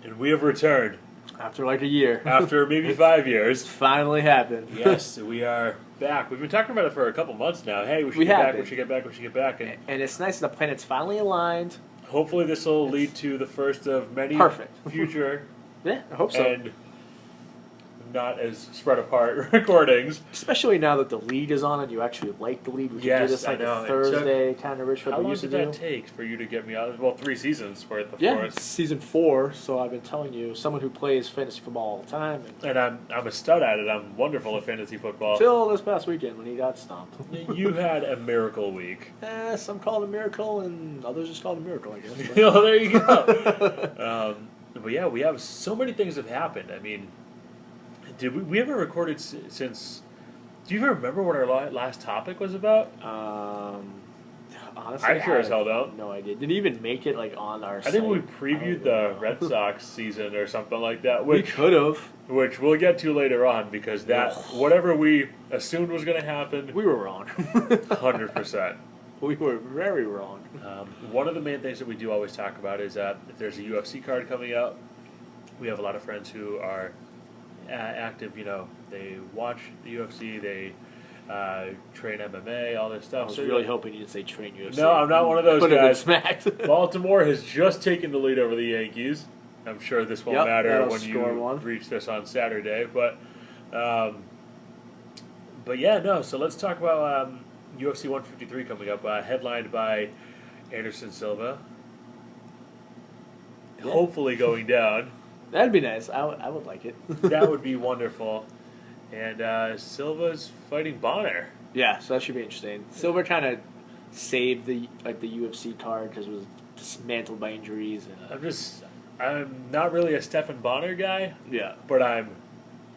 And we have returned. After like a year. After maybe 5 years. It's finally happened. Yes, we are back. We've been talking about it for a couple months now. Hey, we should get back, we should get back, we should get back. And it's nice the planet's finally aligned. Hopefully this will lead to the first of many future. Yeah, I hope so. And not as spread apart recordings. Especially now that the league is on and you actually like the league. We can do this like a Thursday kind of ritual. How long did that take for you to get me out? Well, 3 seasons worth, of course. Season 4. So I've been telling you, someone who plays fantasy football all the time. And I'm a stud at it. I'm wonderful at fantasy football. Until this past weekend when he got stomped. You had a miracle week. Some call it a miracle and others just call it a miracle, I guess. Oh, there you go. But yeah, we have so many things have happened. I mean, did we ever recorded since? Do you even remember what our last topic was about? Honestly, I sure as hell don't. No idea. Did it even make it like on our? I think we previewed the Red Sox season or something like that. Which, we could have. Which we'll get to later on because that whatever we assumed was going to happen, we were wrong. 100%. We were very wrong. One of the main things that we do always talk about is that if there's a UFC card coming out, we have a lot of friends who are active. You know, they watch the UFC, they train MMA, all this stuff. I was really hoping you'd say train UFC. No, I'm not one of those guys. Smacked. Baltimore has just taken the lead over the Yankees. I'm sure this won't matter when you reach this on Saturday, but yeah, no. So let's talk about UFC 153 coming up, headlined by Anderson Silva. Yeah. Hopefully going down. That'd be nice. I would like it. That would be wonderful. And Silva's fighting Bonner. Yeah, so that should be interesting. Silva kind of saved the UFC card because it was dismantled by injuries. And I'm not really a Stephan Bonner guy. Yeah, but I'm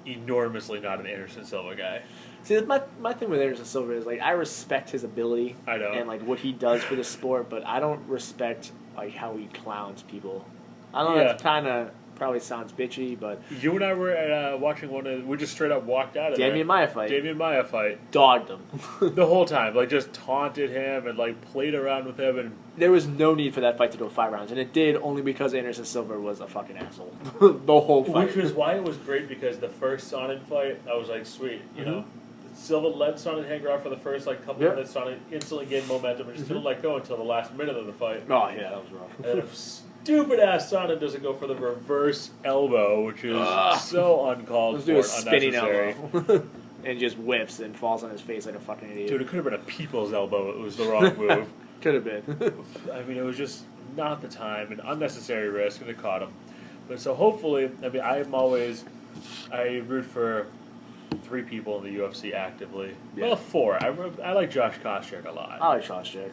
enormously not an Anderson Silva guy. See, my thing with Anderson Silva is like I respect his ability. I know. And like what he does for the sport, but I don't respect like how he clowns people. I don't know. That kind of probably sounds bitchy, but you and I were at, watching one of. We just straight up walked out of Damian Maia fight. Damian Maia fight. Dogged him the whole time. Like just taunted him and like played around with him, and there was no need for that fight to go 5 rounds, and it did only because Anderson Silva was a fucking asshole the whole fight. Which was why it was great because the first Sonnen fight, I was like, sweet, you know. Silva let Sonnen hang around for the first couple minutes. Sonnen instantly gained momentum and just didn't let go until the last minute of the fight. Oh yeah, that was rough. And if stupid ass Sonnen doesn't go for the reverse elbow, which is so uncalled for, unnecessary. Elbow. And just whiffs and falls on his face like a fucking idiot. Dude, it could have been a people's elbow. It was the wrong move. Could have been. I mean, it was just not the time, an unnecessary risk, and it caught him. But so hopefully, I mean, I root for 3 people in the UFC actively. Yeah. Well, 4. I like Josh Koscheck a lot. I like Koscheck.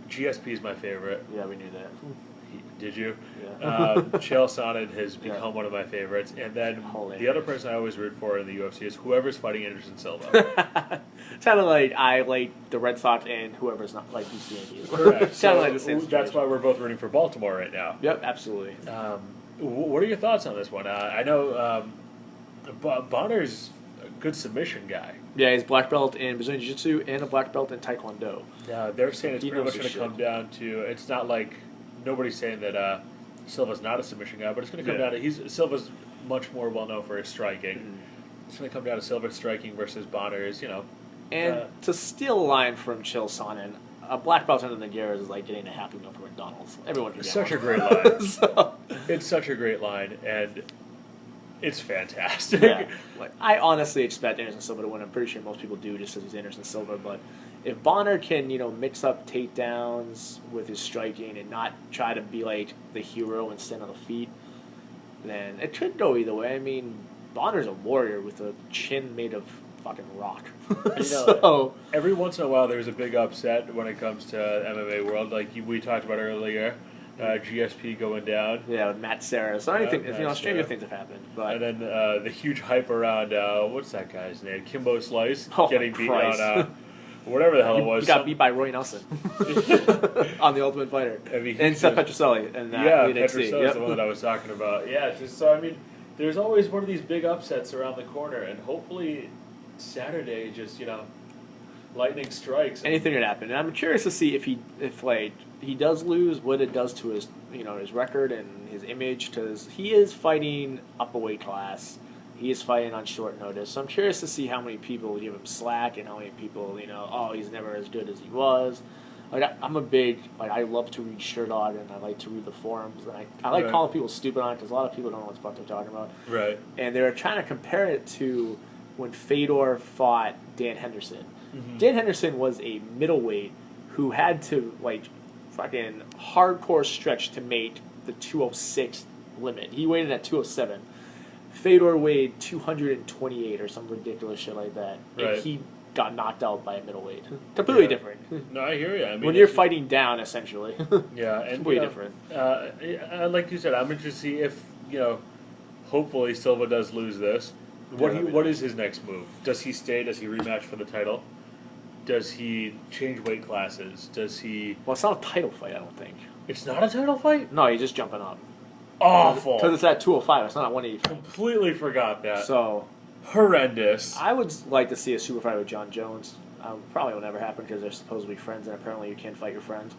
GSP is my favorite. Yeah, we knew that. Did you? Yeah. Chael Sonnen has become one of my favorites. And then the other person I always root for in the UFC is whoever's fighting Anderson Silva. It's kind of like I like the Red Sox and whoever's not like the Yankees. Correct. So like the same that's why we're both rooting for Baltimore right now. Yep, absolutely. What are your thoughts on this one? I know Bonner's a good submission guy. Yeah, he's black belt in Brazilian Jiu-Jitsu and a black belt in Taekwondo. Now, they're saying it's pretty much going to come down to, it's not like, nobody's saying that Silva's not a submission guy, but it's going to come down to, Silva's much more well-known for his striking. Mm-hmm. It's going to come down to Silva striking versus Bonner's, you know. And to steal a line from Chael Sonnen, a black belt under the gears is like getting a Happy Meal from McDonald's. Everyone can get such a great line. It's such a great line, and it's fantastic. Yeah. Like, I honestly expect Anderson Silva to win. I'm pretty sure most people do just because he's Anderson Silva. But if Bonner can, mix up takedowns with his striking and not try to be like the hero and stand on the feet, then it could go either way. I mean, Bonner's a warrior with a chin made of fucking rock. So every once in a while, there's a big upset when it comes to MMA world, like we talked about earlier. GSP going down. Yeah, with Matt Serra. So anything, stranger things have happened. But and then the huge hype around what's that guy's name? Kimbo Slice getting beat on whatever the hell it was. He got beat by Roy Nelson on the Ultimate Fighter. And Seth Petroselli. And Petroselli's the one that I was talking about. Yeah, just so I mean, there's always one of these big upsets around the corner, and hopefully Saturday just lightning strikes. Anything could happen. And I'm curious to see if he does lose, what it does to his his record and his image, because he is fighting up a weight class. He is fighting on short notice. So I'm curious to see how many people give him slack and how many people, oh, he's never as good as he was. Like, I'm a big, I love to read Sherdog, and I like to read the forums. And I like calling people stupid on it, because a lot of people don't know what the fuck they're talking about. Right. And they're trying to compare it to when Fedor fought Dan Henderson. Mm-hmm. Dan Henderson was a middleweight who had to, fucking hardcore stretch to make the 206 limit. He weighed in at 207. Fedor weighed 228 or some ridiculous shit like that. Right. And he got knocked out by a middleweight. Completely different. No, I hear you. I mean, when you're fighting down, essentially. Yeah, and completely different. Like you said, I'm interested to see if, hopefully Silva does lose this. What is his next move? Does he stay? Does he rematch for the title? Does he change weight classes? Does he... Well, it's not a title fight, I don't think. It's not a title fight? No, he's just jumping up. Awful. Because it's at 205. It's not at 185. Completely forgot that. So... horrendous. I would like to see a super fight with John Jones. Probably will never happen because they're supposed to be friends, and apparently you can't fight your friends.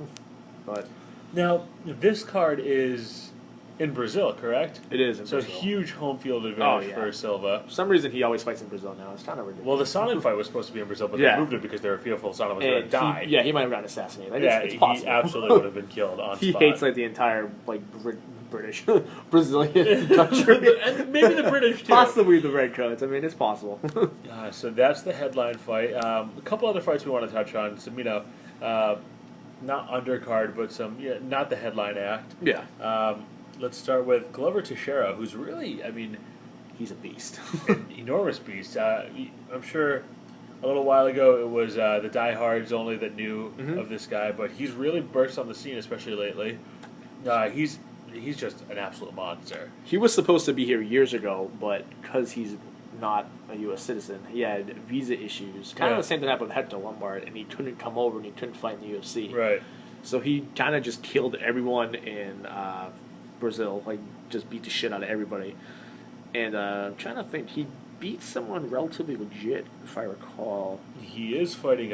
But now, this card is in Brazil, correct? It is in Brazil. So huge home field advantage for Silva. For some reason, he always fights in Brazil now. It's kind of ridiculous. Well, the Sonnen fight was supposed to be in Brazil, but they moved it because they were fearful Sonnen was going to die. He might have gotten assassinated. It's he possible. absolutely would have been killed on He spot. hates the entire British, Brazilian country. And maybe the British, too. Possibly the Redcoats. I mean, it's possible. So that's the headline fight. A couple other fights we want to touch on. Some, not undercard, but some, not the headline act. Yeah. Let's start with Glover Teixeira, who's really, he's a beast. an enormous beast. I'm sure a little while ago it was the diehards only that knew of this guy, but he's really burst on the scene, especially lately. He's just an absolute monster. He was supposed to be here years ago, but because he's not a U.S. citizen, he had visa issues. Kind of the same thing happened with Hector Lombard, and he couldn't come over and he couldn't fight in the UFC. Right. So he kind of just killed everyone in Brazil, just beat the shit out of everybody. And I'm trying to think, he beat someone relatively legit, if I recall. He is fighting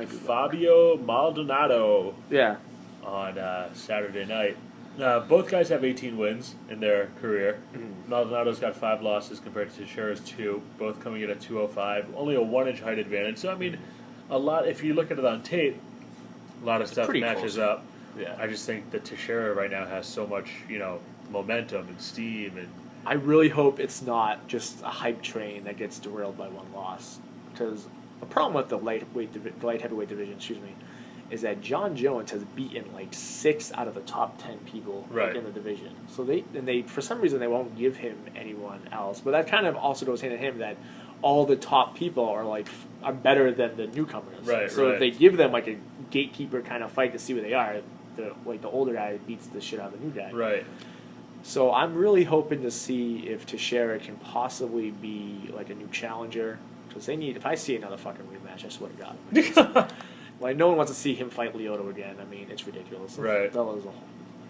Fabio Maldonado. Yeah. On Saturday night. Both guys have 18 wins in their career. Maldonado's got 5 losses compared to Teixeira's 2, both coming in at 205. Only a 1-inch height advantage. So, a lot, if you look at it on tape, a lot of stuff matches up. Yeah. I just think that Teixeira right now has so much, momentum and steam. And I really hope it's not just a hype train that gets derailed by one loss. Because the problem with the light heavyweight division, is that John Jones has beaten 6 out of the top 10 people in the division. So they for some reason they won't give him anyone else. But that kind of also goes hand in hand that all the top people are better than the newcomers. Right. So if they give them a gatekeeper kind of fight to see where they are, the older guy beats the shit out of the new guy. Right. So I'm really hoping to see if Teixeira can possibly be a new challenger. Because if I see another fucking rematch, I swear to God. No one wants to see him fight Lyoto again. It's ridiculous. Right.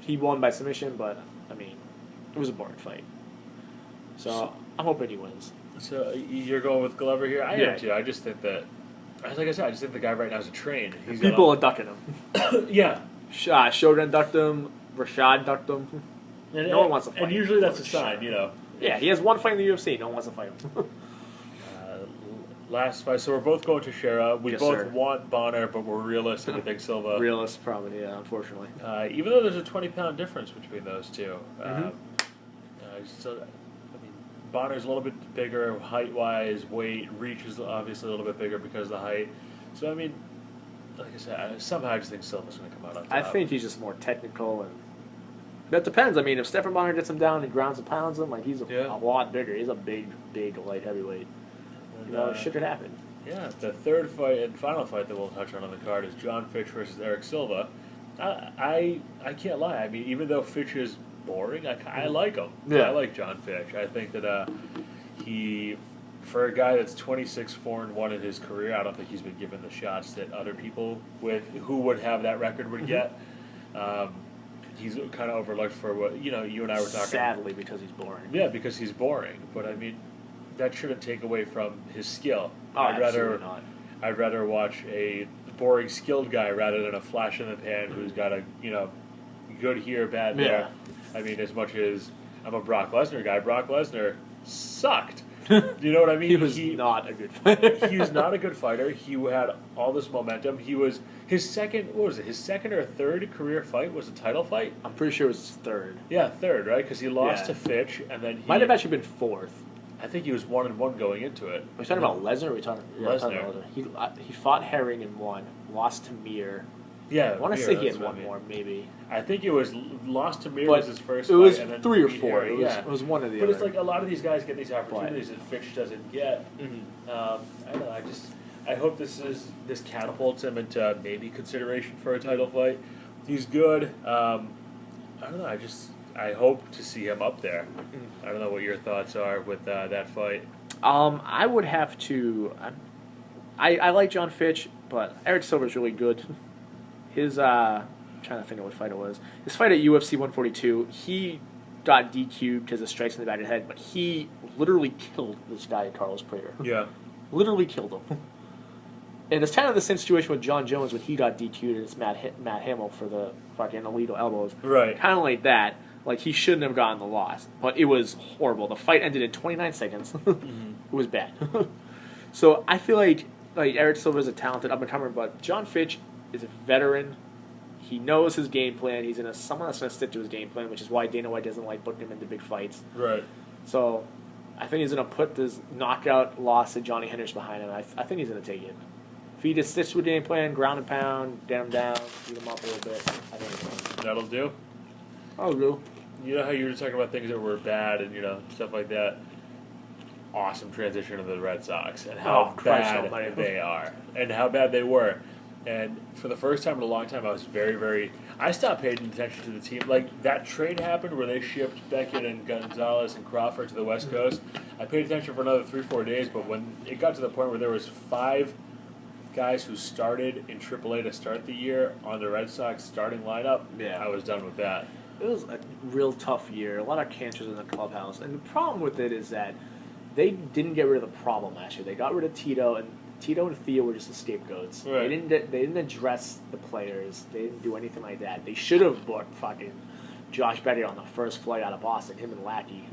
He won by submission, but, it was a boring fight. So I'm hoping he wins. So you're going with Glover here? I am too. I just think that, like I said, I just think the guy right now is a train. People are ducking him. Yeah. Shogun ducked him. Rashad ducked him. No one wants to fight him. And usually that's a sign, Yeah, he has one fight in the UFC. No one wants to fight him. Last fight, so we're both going to Shera. We Yes, both sir. want Bonner, but we're realistic. We think Silva. Realist, probably, yeah, unfortunately. Even though there's a 20-pound difference between those two. Bonner's a little bit bigger height-wise, weight, reach is obviously a little bit bigger because of the height. So, like I said, somehow I just think Silva's going to come out on top. I think he's just more technical, and that depends. If Stephen Bonner gets him down and grounds and pounds him, he's a lot bigger. He's a big light heavyweight. Shit could happen. Yeah, the third fight and final fight that we'll touch on the card is John Fitch versus Eric Silva. I can't lie. Even though Fitch is boring, I like him. Yeah. I like John Fitch. I think that he, for a guy that's 26-4-1 in his career, I don't think he's been given the shots that other people who would have that record would get. He's kind of overlooked for what you and I were talking. Sadly, because he's boring. Yeah, because he's boring. But that shouldn't take away from his skill. Oh, absolutely not. I'd rather watch a boring skilled guy rather than a flash in the pan who's got a good here, bad there. I mean, as much as I'm a Brock Lesnar guy, Brock Lesnar sucked. You know what I mean? He was not a good fighter. He was not a good fighter. He had all this momentum. He was his second. What was it? His second or third career fight was a title fight. I'm pretty sure it was his third. Yeah, third, right? Because he lost to Fitch, and then he might have actually been fourth. I think he was 1-1 going into it. Are we talking about Lesnar? Or are we talking Lesnar? He fought Herring and won. Lost to Mir. Yeah, I want to say he had one more, maybe. I think it was lost to Mir was his first fight. It was and then 3 or 4. Harry. It was one of the But other. it's like a lot of these guys get these opportunities that Fitch doesn't get. Mm-hmm. I don't know. I hope this catapults him into maybe consideration for a title fight. He's good. I don't know. I hope to see him up there. I don't know what your thoughts are with that fight. I would have to. I like John Fitch, but Eric Silver's really good. His I'm trying to think of what fight it was. His fight at UFC 142, he got DQ'd because of strikes in the back of the head, but he literally killed this guy, Carlos Prater. Yeah. Literally killed him. And it's kind of the same situation with John Jones when he got DQ'd against Matt Hamill for the fucking illegal elbows. Right. Kind of like that. Like, he shouldn't have gotten the loss. But it was horrible. The fight ended in 29 seconds. It was bad. So I feel like Eric Silva is a talented up-and-comer, but John Fitch is a veteran. He knows his game plan. He's someone that's going to stick to his game plan, which is why Dana White doesn't like booking him into big fights. Right. So I think he's going to put this knockout loss to Johnny Hendricks behind him. I think he's going to take it. If he just sticks with game plan, ground and pound, get him down, beat him up a little bit, I think That'll do. I'll do. You know how you were talking about things that were bad and stuff like that? Awesome transition to the Red Sox and how bad they are and how bad they were. And for the first time in a long time, I was very, very... I stopped paying attention to the team. Like, that trade happened where they shipped Beckett and Gonzalez and Crawford to the West Coast. I paid attention for another 3-4 days, but when it got to the point where there was 5 guys who started in AAA to start the year on the Red Sox starting lineup, I was done with that. It was a real tough year. A lot of cancers in the clubhouse. And the problem with it is that they didn't get rid of the problem last year. They got rid of Tito, and Tito and Theo were just the scapegoats. Right. They didn't address the players. They didn't do anything like that. They should have booked fucking Josh Beckett on the first flight out of Boston, him and Lackey,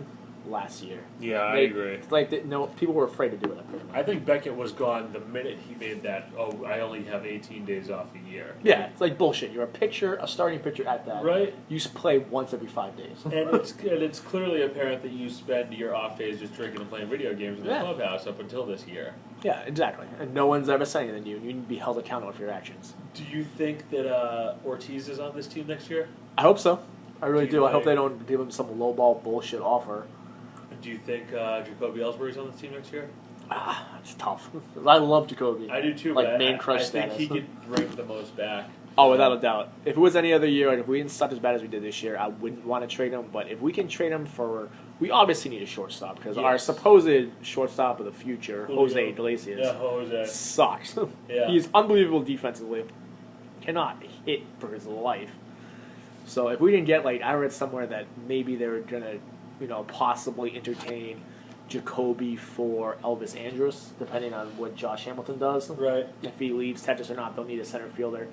last year. Yeah, I agree. It's like people were afraid to do it. I think Beckett was gone the minute he made that, I only have 18 days off a year. Yeah, it's like bullshit. You're a starting pitcher at that. Right. You play once every 5 days. And it's clearly apparent that you spend your off days just drinking and playing video games in the clubhouse up until this year. Yeah, exactly. And no one's ever saying anything to you. You need to be held accountable for your actions. Do you think that Ortiz is on this team next year? I hope so. I really do. I hope they don't give him some lowball bullshit offer. Do you think Jacoby Ellsbury's on this team next year? It's tough. I love Jacoby. I do too. Like but main crush I think status. he could bring the most back. Oh, without a doubt. If it was any other year, and if we didn't suck as bad as we did this year, I wouldn't want to trade him. But if we can trade him we obviously need a shortstop because our supposed shortstop of the future, Jose Iglesias, sucks. Yeah. He's unbelievable defensively. Cannot hit for his life. So if we didn't get I read somewhere that maybe they were gonna, possibly entertain Jacoby for Elvis Andrus, depending on what Josh Hamilton does. Right. If he leaves Texas or not, they'll need a center fielder.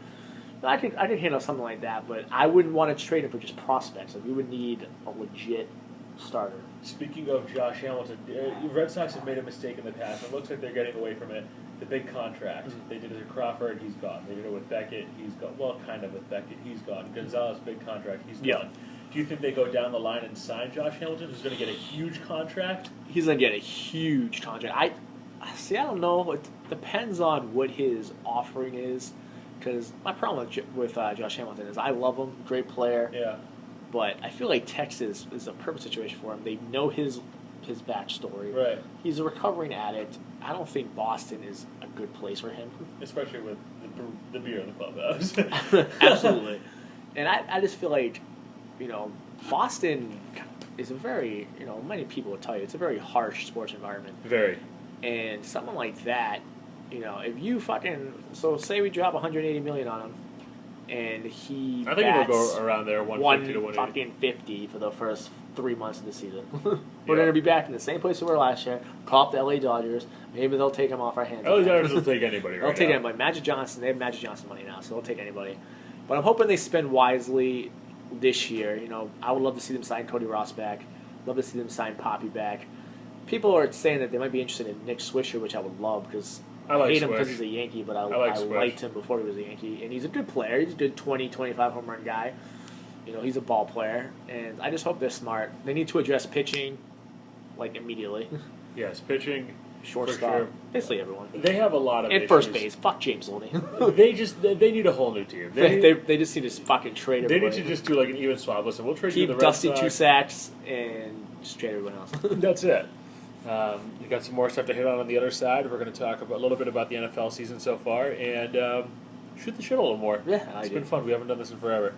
I could handle something like that, but I wouldn't want to trade him for just prospects. We would need a legit starter. Speaking of Josh Hamilton, Red Sox have made a mistake in the past. It looks like they're getting away from it. The big contract. Mm-hmm. They did it with Crawford, he's gone. They did it with Beckett, he's gone. Well, kind of with Beckett, he's gone. Gonzalez, big contract, he's gone. Do you think they go down the line and sign Josh Hamilton, who's going to get a huge contract? He's going to get a huge contract. I don't know. It depends on what his offering is. Because my problem with Josh Hamilton is I love him, great player. Yeah. But I feel like Texas is a perfect situation for him. They know his backstory. Right. He's a recovering addict. I don't think Boston is a good place for him. Especially with the beer in the clubhouse. Absolutely. And I just feel like, Boston is a very, many people will tell you, it's a very harsh sports environment. Very. And someone like that, if you so say we drop $180 million on him, and he I think it'll bats go around there, 150 to 180. fucking 50 for the first 3 months of the season. We're Yeah. going to be back in the same place we were last year. Call up the LA Dodgers. Maybe they'll take him off our hands. LA again. Dodgers will take anybody They'll right take now. anybody. Magic Johnson. They have Magic Johnson money now, so they'll take anybody. But I'm hoping they spend wisely this year. You know, I would love to see them sign Cody Ross back. Love to see them sign Poppy back. People are saying that they might be interested in Nick Swisher, which I would love because I like hate him Swish. because he's a Yankee, but I like Swish. liked him before he was a Yankee. And he's a good player. He's a good 20, 25 home run guy. You know, he's a ball player. And I just hope they're smart. They need to address pitching, like, immediately. Yes, pitching, Shortstop. for sure. Basically everyone. They have a lot of And issues. first base. Fuck James Looney. They need a whole new team. they just need to fucking trade They everybody. need to just do like an even swap. Listen, we'll trade you keep the Red Dusty Sox. 2 sacks and just trade everyone else. That's it. You got some more stuff to hit on the other side. We're going to talk a little bit about the NFL season so far and shoot the shit a little more. Yeah, it's been fun. We haven't done this in forever.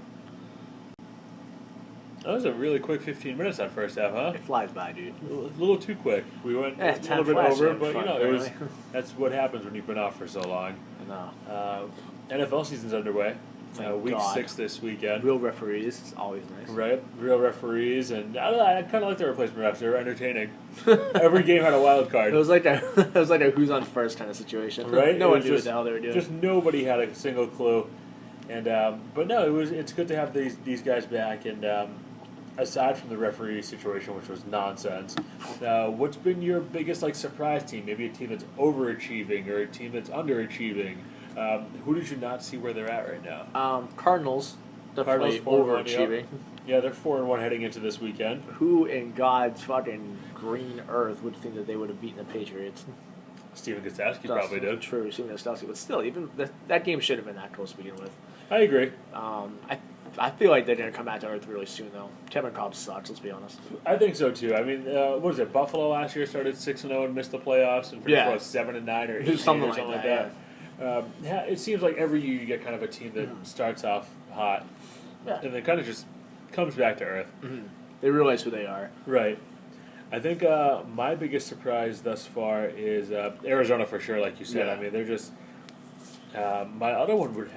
That was a really quick 15 minutes that first half, huh? It flies by, dude. A little too quick. We went a time little bit flies over, when but fun, you know, it was. really. That's what happens when you've been off for so long. No. NFL season's underway. Thank Week God. 6 this weekend. Real referees, it's always nice. Right, real referees, and I kind of like the replacement refs. They were entertaining. Every game had a wild card. It was like a it was like a who's on first kind of situation. Right? No It one was knew what just- the hell they were doing. Just nobody had a single clue, and but no, it's good to have these guys back. And aside from the referee situation, which was nonsense, what's been your biggest surprise team? Maybe a team that's overachieving or a team that's underachieving. Who did you not see where they're at right now? Cardinals, definitely Cardinals 4-1, overachieving. Yeah, they're 4-1 heading into this weekend. Who in God's fucking green earth would think that they would have beaten the Patriots? Steven Gostowski probably did. True, Steven Gostowski, but still, even that game should have been that close to begin with. I agree. I feel like they're going to come back to earth really soon, though. Kevin Cobb sucks, let's be honest. I think so too. I mean, what was it? Buffalo last year started 6-0 and missed the playoffs, and finished 7-9 or 8 Something or something like like that, that. It seems like every year you get kind of a team that starts off hot, and then kind of just comes back to earth. Mm-hmm. They realize who they are. Right. I think my biggest surprise thus far is Arizona for sure, like you said. Yeah. I mean, they're just. My other one would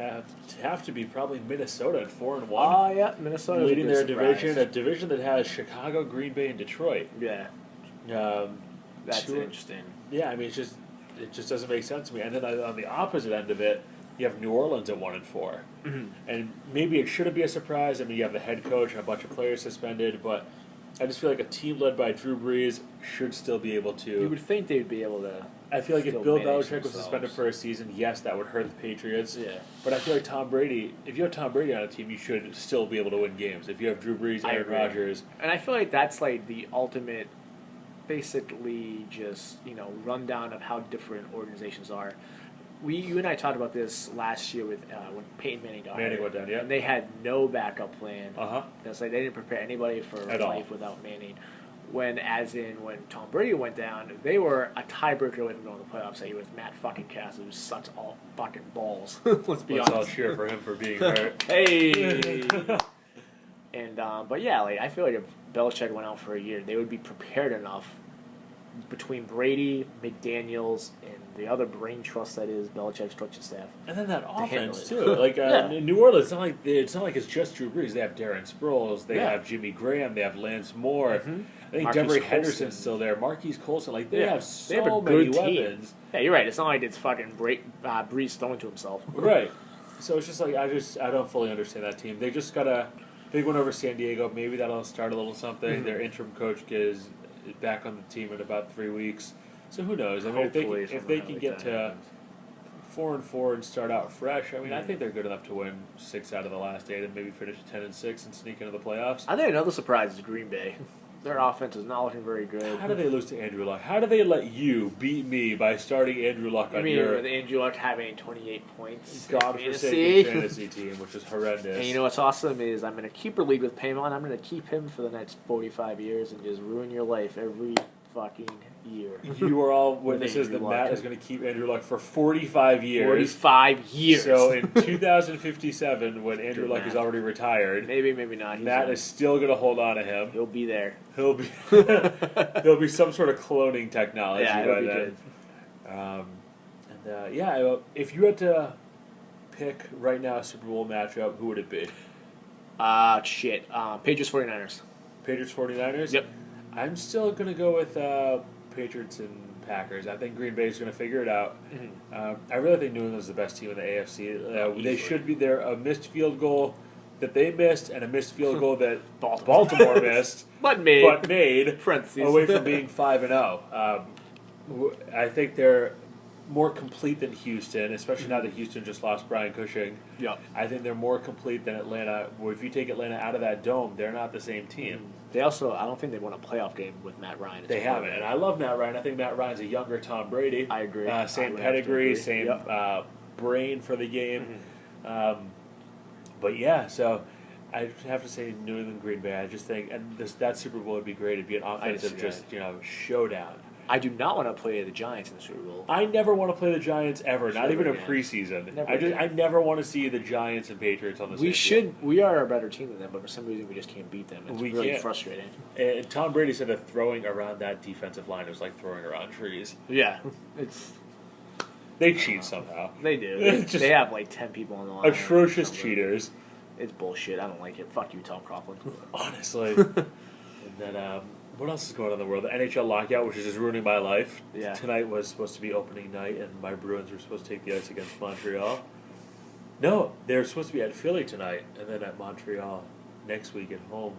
have to be probably Minnesota at 4-1. Oh yeah, Minnesota leading their surprise. division, a division that has Chicago, Green Bay, and Detroit. Yeah, that's interesting. Yeah, I mean, it just doesn't make sense to me. And then on the opposite end of it, you have New Orleans at 1-4, Mm-hmm. and maybe it shouldn't be a surprise. I mean, you have the head coach and a bunch of players suspended, but I just feel like a team led by Drew Brees should still be able to. You would think they'd be able to. I feel like if still Bill manage Belichick was themselves. suspended for a season, yes, that would hurt the Patriots. Yeah. But I feel like Tom Brady, if you have Tom Brady on a team, you should still be able to win games. If you have Drew Brees, I Aaron agree. Rodgers. And I feel like that's like the ultimate, basically just rundown of how different organizations are. You and I talked about this last year with when Peyton Manning got Manning hurt, went down, yeah. and they had no backup plan. Uh-huh. It's like they didn't prepare anybody for At all. life without Manning. When Tom Brady went down, they were a tiebreaker away from going to the playoffs that year with Matt fucking Castle, who sucks all fucking balls. Let's be Let's all honest. cheer for him for being hurt. Hey. And but yeah, I feel like if Belichick went out for a year, they would be prepared enough between Brady, McDaniels, and the other brain trust that is Belichick's coaching staff. And then that handle offense it. too. Like Yeah. in New Orleans, it's not like it's just Drew Brees. They have Darren Sproles, they Yeah. have Jimmy Graham, they have Lance Moore. Mhm. I think Marquise Devery Colston. Henderson's still there. Marquise Colston, they have so They have a many good team. weapons. Yeah, you're right. It's not like it's fucking Breeze throwing to himself. Right. So it's just I don't fully understand that team. They just got a big one over San Diego. Maybe that'll start a little something. Mm-hmm. Their interim coach is back on the team in about 3 weeks. So who knows? I mean, Hopefully if they something can like get that to happens. 4-4 and start out fresh, I mean, I Mhm. think they're good enough to win 6 out of the last 8 and maybe finish 10-6 and sneak into the playoffs. I think another surprise is Green Bay. Their offense is not looking very good. How do they lose to Andrew Luck? How do they let you beat me by starting Andrew Luck I on mean, your with Andrew Luck having 28 points in godforsaken fantasy team, which is horrendous? And you know what's awesome is I'm going to keep a league with Paymon. I'm going to keep him for the next 45 years and just ruin your life every fucking year. You are all witnesses that Andrew Matt Luck. is going to keep Andrew Luck for 45 years. 45 years. So in 2057, when Andrew Good Luck math. is already retired, maybe not. He's Matt is still going to hold on to him. He'll be there. He'll be there'll be some sort of cloning technology Yeah, by it'll be then. good. If you had to pick right now a Super Bowl matchup, who would it be? Shit. Patriots 49ers. Patriots 49ers? Yep. I'm still going to go with Patriots and Packers. I think Green Bay is going to figure it out. I really think New England is the best team in the AFC. They should be there. A missed field goal that they missed and a missed field goal that Baltimore missed, but made away from being 5-0. I think they're more complete than Houston, especially now that Houston just lost Brian Cushing. Yeah. I think they're more complete than Atlanta. Well, if you take Atlanta out of that dome, they're not the same team. They also, I don't think they won a playoff game with Matt Ryan. They haven't, and I love Matt Ryan. I think Matt Ryan's a younger Tom Brady. I agree. Same pedigree, same brain for the game. But yeah, so I have to say New England, Green Bay. I just think, and that Super Bowl would be great. It'd be an offensive, showdown. I do not want to play the Giants in the Super Bowl. I never want to play the Giants ever, not even in preseason. I never want to see the Giants and Patriots on the same field. We are a better team than them, but for some reason we just can't beat them. It's really frustrating. And Tom Brady said that throwing around that defensive line was like throwing around trees. Yeah, they cheat somehow. They do. They have like 10 people on the line. Atrocious cheaters. It's bullshit. I don't like it. Fuck you, Tom Coughlin. Honestly. And then what else is going on in the world? The NHL lockout, which is just ruining my life. Yeah. Tonight was supposed to be opening night, and my Bruins were supposed to take the ice against Montreal. No, they were supposed to be at Philly tonight, and then at Montreal next week at home.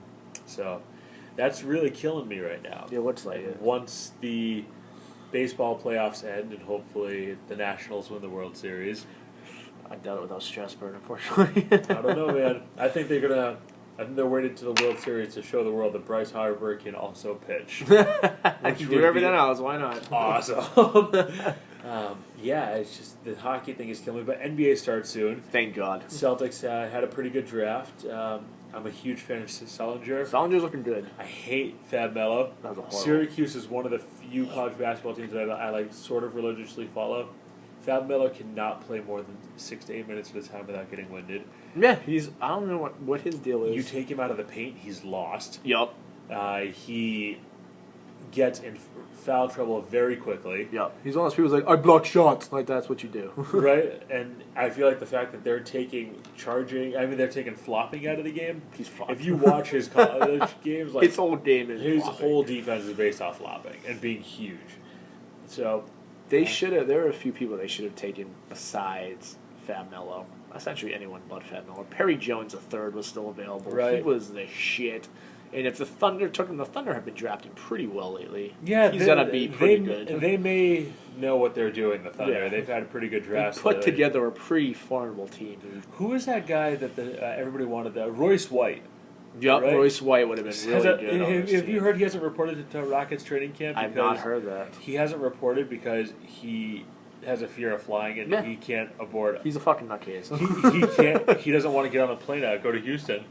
So that's really killing me right now. Yeah, what's like once the baseball playoffs end, and hopefully the Nationals win the World Series. I doubt it without Strasburg, unfortunately. I don't know, man. I think they're waiting to the World Series to show the world that Bryce Harper can also pitch. I can do everything else. Why not? Awesome. Yeah, it's just the hockey thing is killing me. But NBA starts soon. Thank God. Celtics had a pretty good draft. I'm a huge fan of Sullinger. Sullinger's looking good. I hate Fab Melo. That was a horrible. Syracuse is one of the few college basketball teams that I like sort of religiously follow. Fab Melo cannot play more than 6 to 8 minutes at a time without getting winded. Yeah, I don't know what his deal is. You take him out of the paint, he's lost. Yup. He gets in foul trouble very quickly. Yup. He's one of those people who's like, I block shots. Like, that's what you do. Right? And I feel like the fact that they're taking flopping out of the game. He's flopping. If you watch his college games, like his whole game is his flopping. whole defense is based off flopping and being huge. So they should have. There were a few people they should have taken besides Fab Melo. Essentially anyone but Fab Melo. Perry Jones III was still available. Right. He was the shit. And if the Thunder took him, the Thunder have been drafting pretty well lately. Yeah, he's gonna be pretty good. They may know what they're doing. The Thunder. Yeah. They've had a pretty good draft. They put together a pretty formidable team. Who is that guy that everybody wanted? Royce White. Yup, right? Royce White would have been really good. Have you heard he hasn't reported to Rockets training camp? I've not heard that. He hasn't reported because he has a fear of flying and he can't abort. He's a fucking nutcase. He can't. He doesn't want to get on a plane and go to Houston.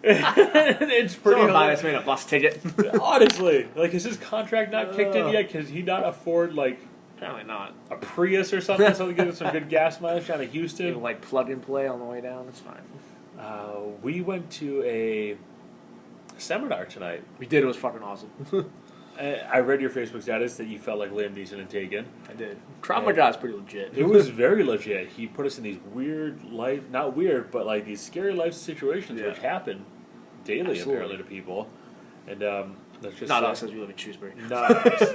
It's pretty. Someone buy this man a bus ticket. Honestly, like, is his contract not kicked in yet? Can he not afford apparently not a Prius or something? Something getting some good gas mileage out of Houston. Even plug and play on the way down. It's fine. We went to a seminar tonight. We did. It was fucking awesome. I read your Facebook status that you felt like Liam Neeson and Taken. I did. Krav Maga is pretty legit. It was very legit. He put us in these not weird, but these scary life situations which happen daily apparently to people. And that's just not us, as we live in Shrewsbury. Not us.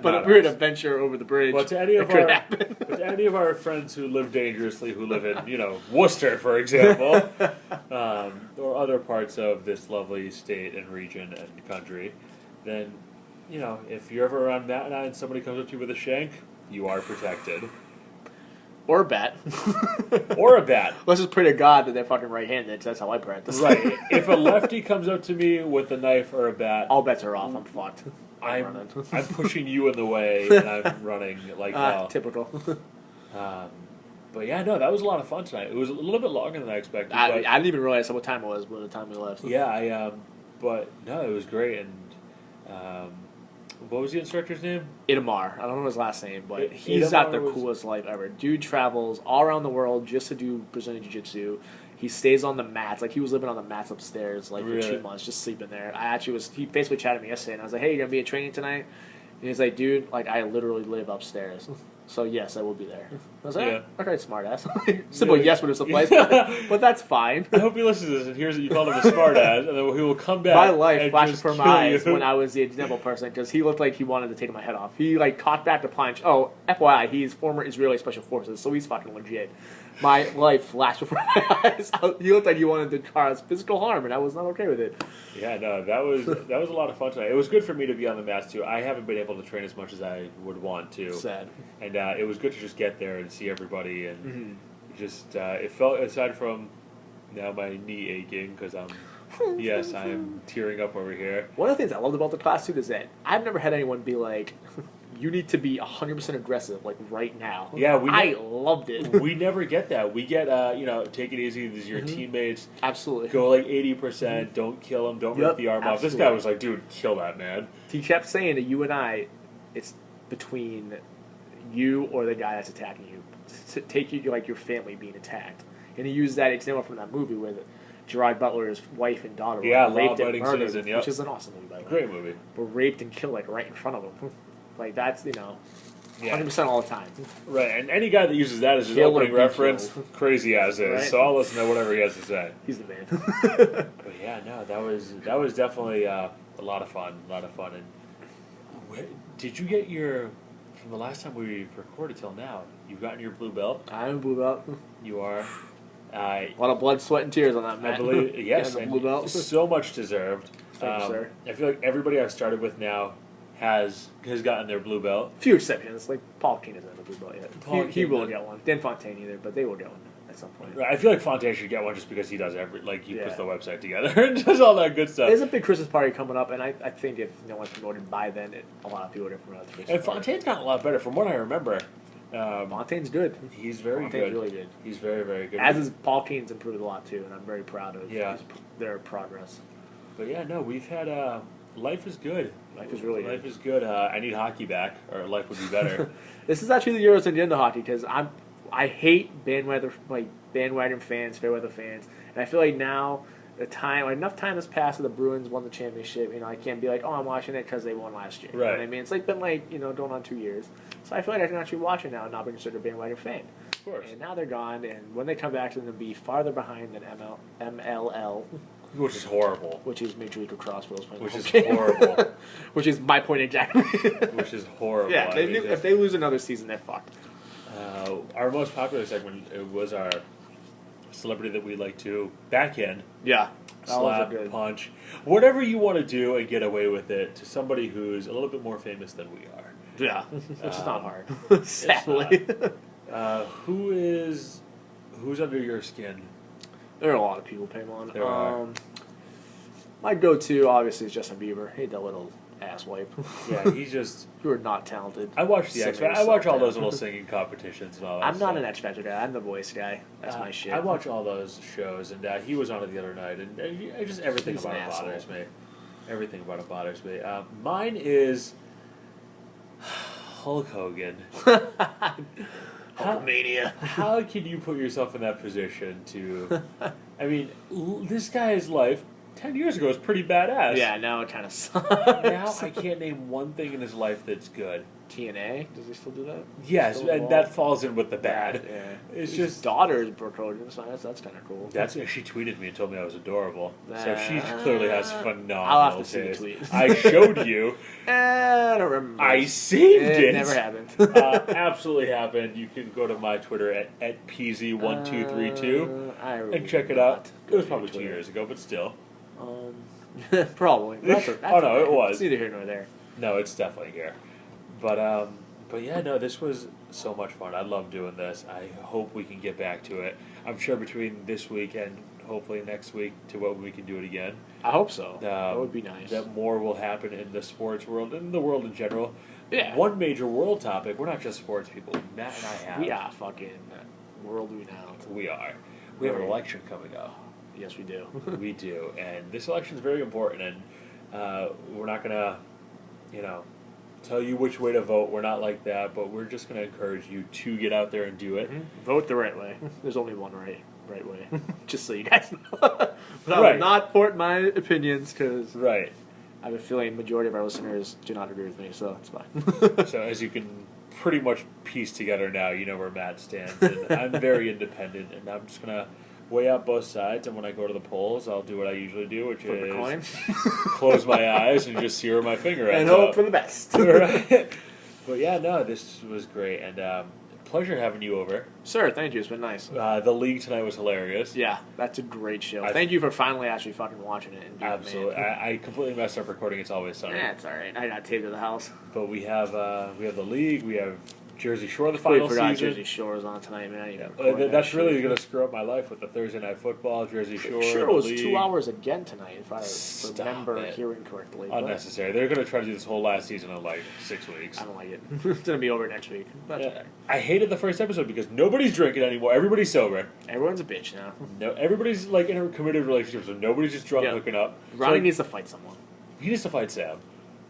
But if we were to venture over the bridge, but to any of our friends who live dangerously, who live in Worcester, for example, or other parts of this lovely state and region and country, then if you're ever around Mountain Eye and somebody comes up to you with a shank, you are protected. Or a bat. Or a bat. Let's just pray to God that they're fucking right-handed. That's how I practice. Right. If a lefty comes up to me with a knife or a bat, all bets are off. I'm fucked. I'm pushing you in the way, and I'm running like hell. Typical. But yeah, no, that was a lot of fun tonight. It was a little bit longer than I expected. I didn't even realize what time it was by the time we left. Yeah, but no, it was great. And what was the instructor's name? Itamar. I don't know his last name, but he's got the coolest life ever. Dude travels all around the world just to do Brazilian Jiu-Jitsu. He stays on the mats. He was living on the mats upstairs for 2 months, just sleeping there. He basically chatted me yesterday, and I was like, hey, you going to be at training tonight? And he's like, dude, I literally live upstairs. So yes, I will be there. I was like, Yeah. okay, smart ass. Simple yes would have sufficed, but that's fine. I hope he listens to this and hears that you called him a smart ass, and then he will come back. My life and flashed just before kill my eyes you. when I was the example person because he looked like he wanted to take my head off. He like caught back to punch. Oh, FYI, he's former Israeli Special Forces, so he's fucking legit. My life flashed before my eyes. He looked like he wanted to cause physical harm, and I was not okay with it. Yeah, no, that was a lot of fun tonight. It was good for me to be on the mats too. I haven't been able to train as much as I would want to. Sad. And it was good to just get there and see everybody, and just it felt, aside from now my knee aching because I'm tearing up over here. One of the things I loved about the class too is that I've never had anyone be like, "You need to be 100% aggressive, like right now." Yeah, I loved it. We never get that. We get take it easy. These are your teammates. Absolutely. Go like 80%. Don't kill him. Don't rip the arm off. This guy was like, dude, kill that man. He kept saying to you and I, it's between you or the guy that's attacking you. To take you like your family being attacked, and he used that example from that movie where Gerard Butler's wife and daughter were raped and murdered, Citizen, yep. which is an awesome movie by the way. Great movie. Were raped and killed like right in front of him. Like that's 100% all the time. Right, and any guy that uses that as his Kill or opening be reference, killed. crazy as is. Right? So I'll listen to whatever he has to say. He's the man. But yeah, no, that was definitely a lot of fun. And did you get your, from the last time we recorded till now, you've gotten your blue belt? I'm blue belt. You are. A lot of blood, sweat, and tears on that man. I believe, yes, and blue belt. so much deserved. Thank you, sir. I feel like everybody I've started with now has gotten their blue belt. Few exceptions, like Paul King doesn't have a blue belt yet. Paul He King will doesn't. get one. Dan Fontaine either, but they will get one at some point. I feel like Fontaine should get one just because he does he Yeah. puts the website together and does all that good stuff. There's a big Christmas party coming up, and I think if no one's promoted by then, a lot of people would have promoted the Christmas And Fontaine's gotten a lot better from what I remember. Fontaine's good. He's very Fontaine's good. really good. He's very, very good. As is Paul Keen's improved a lot too, and I'm very proud of their progress. But yeah, no, we've had life is good. Life is really Life good. is good. I need hockey back, or life would be better. This is actually the Euros into hockey because I hate bandwagon fans, fair weather fans, and I feel like now enough time has passed that the Bruins won the championship. I can't be like, oh, I'm watching it because they won last year. Right. You know what I mean? It's been going on 2 years. So I feel like I can actually watch it now and not be considered a bandwagon fan. Of course. And now they're gone, and when they come back, they're going to be farther behind than MLL, Which is horrible. which is Major League Lacrosse for those playing Which the is home game. horrible. Which is my point exactly. Which is horrible. Yeah, I mean, if they lose another season, they're fucked. our most popular segment was our celebrity that we like to backhand, Yeah. slap, punch, whatever you want to do and get away with it to somebody who's a little bit more famous than we are. Yeah, which is not hard, sadly. Who's under your skin? There are a lot of people, Paimon. There are. My go-to, obviously, is Justin Bieber. Hey, that little asswipe. Yeah, he's just. You are not talented. I watch the Sing X Factor. I yourself watch all down. those little singing competitions and all that. I'm not an stuff. X Factor guy. I'm the voice guy. That's my shit. I watch all those shows, and he was on it the other night, and just everything He's about an it asshole. bothers me. Everything about it bothers me. Mine is Hulk Hogan. Hulkamania. How can you put yourself in that position to? I mean, this guy's life 10 years ago was pretty badass. Yeah, now it kind of sucks. Now I can't name one thing in his life that's good. TNA? Does he still do that? Yes, Still and involved? that falls in with the bad. Yeah. It's His just daughter is Brooke Hogan, so that's kind of cool. she tweeted me and told me I was adorable. So she clearly has phenomenal I'll have to see the taste. tweet. I showed you. I don't remember. I saved it. It never happened. Absolutely happened. You can go to my Twitter at PZ1232 and check it out. It was probably 2 years ago, but still. Probably. That's Oh, no, okay. it was. It's neither here nor there. No, it's definitely here. But yeah, no, this was so much fun. I love doing this. I hope we can get back to it. I'm sure between this week and hopefully next week to what we can do it again. I hope so. That would be nice. That more will happen in the sports world and the world in general. Yeah. One major world topic. We're not just sports people. Matt and I have. We are fucking world renowned. We are. We have an election coming up. Yes, we do. We do, and this election is very important. And we're not gonna, tell you which way to vote. We're not like that, but we're just gonna encourage you to get out there and do it. Vote the right way. There's only one right way. Just so you guys know. But I Right. will not port my opinions because Right. I have a feeling majority of our listeners do not agree with me, so it's fine. So as you can pretty much pieced together now. You know where Matt stands, and I'm very independent, and I'm just gonna weigh out both sides. And when I go to the polls, I'll do what I usually do, which Flip a is coin. close my eyes and just see where my finger ends And hope up. for the best. Right. But yeah, no, this was great, and pleasure having you over. Sir, thank you. It's been nice. The league tonight was hilarious. Yeah, that's a great show. Thank you for finally actually fucking watching it. And being Absolutely, a man. I completely messed up recording. It's always sunny. It's all right. I got taped to the house. But we have the league. We have Jersey Shore the Completely final forgot season. Jersey Shore is on tonight, man. That's really going to screw up my life with the Thursday night football, Jersey Shore. Sure, the it was league. 2 hours again tonight, if I Stop remember it. hearing correctly. but Unnecessary. They're going to try to do this whole last season in like 6 weeks. I don't like it. It's gonna be over next week. But Yeah. I hated the first episode because nobody's drinking anymore. Everybody's sober. everyone's a bitch now. No, everybody's like in a committed relationship, so nobody's just drunk Yeah. hooking up. Ronnie So, needs to fight someone. he needs to fight Sam.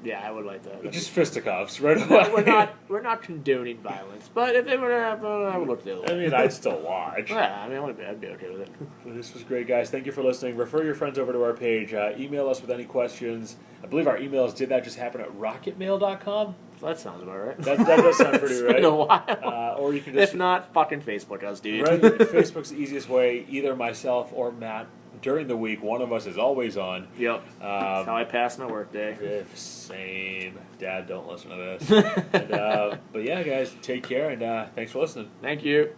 Yeah, I would like that. Just fisticuffs right away. We're not condoning violence, but if it were to happen, I would look the other I way. mean, I'd still watch. Yeah, I mean, I'd be okay with it. Well, this was great, guys. Thank you for listening. Refer your friends over to our page. Email us with any questions. I believe our emails did that just happen at rocketmail.com. That sounds about right. That does sound pretty It's right. been a while. Or you can just If not, fucking Facebook us, dude. right. Facebook's the easiest way. Either myself or Matt during the week. One of us is always on. Yep. That's how I pass my work day. Same. Dad, don't listen to this. But yeah, guys, take care and thanks for listening. Thank you.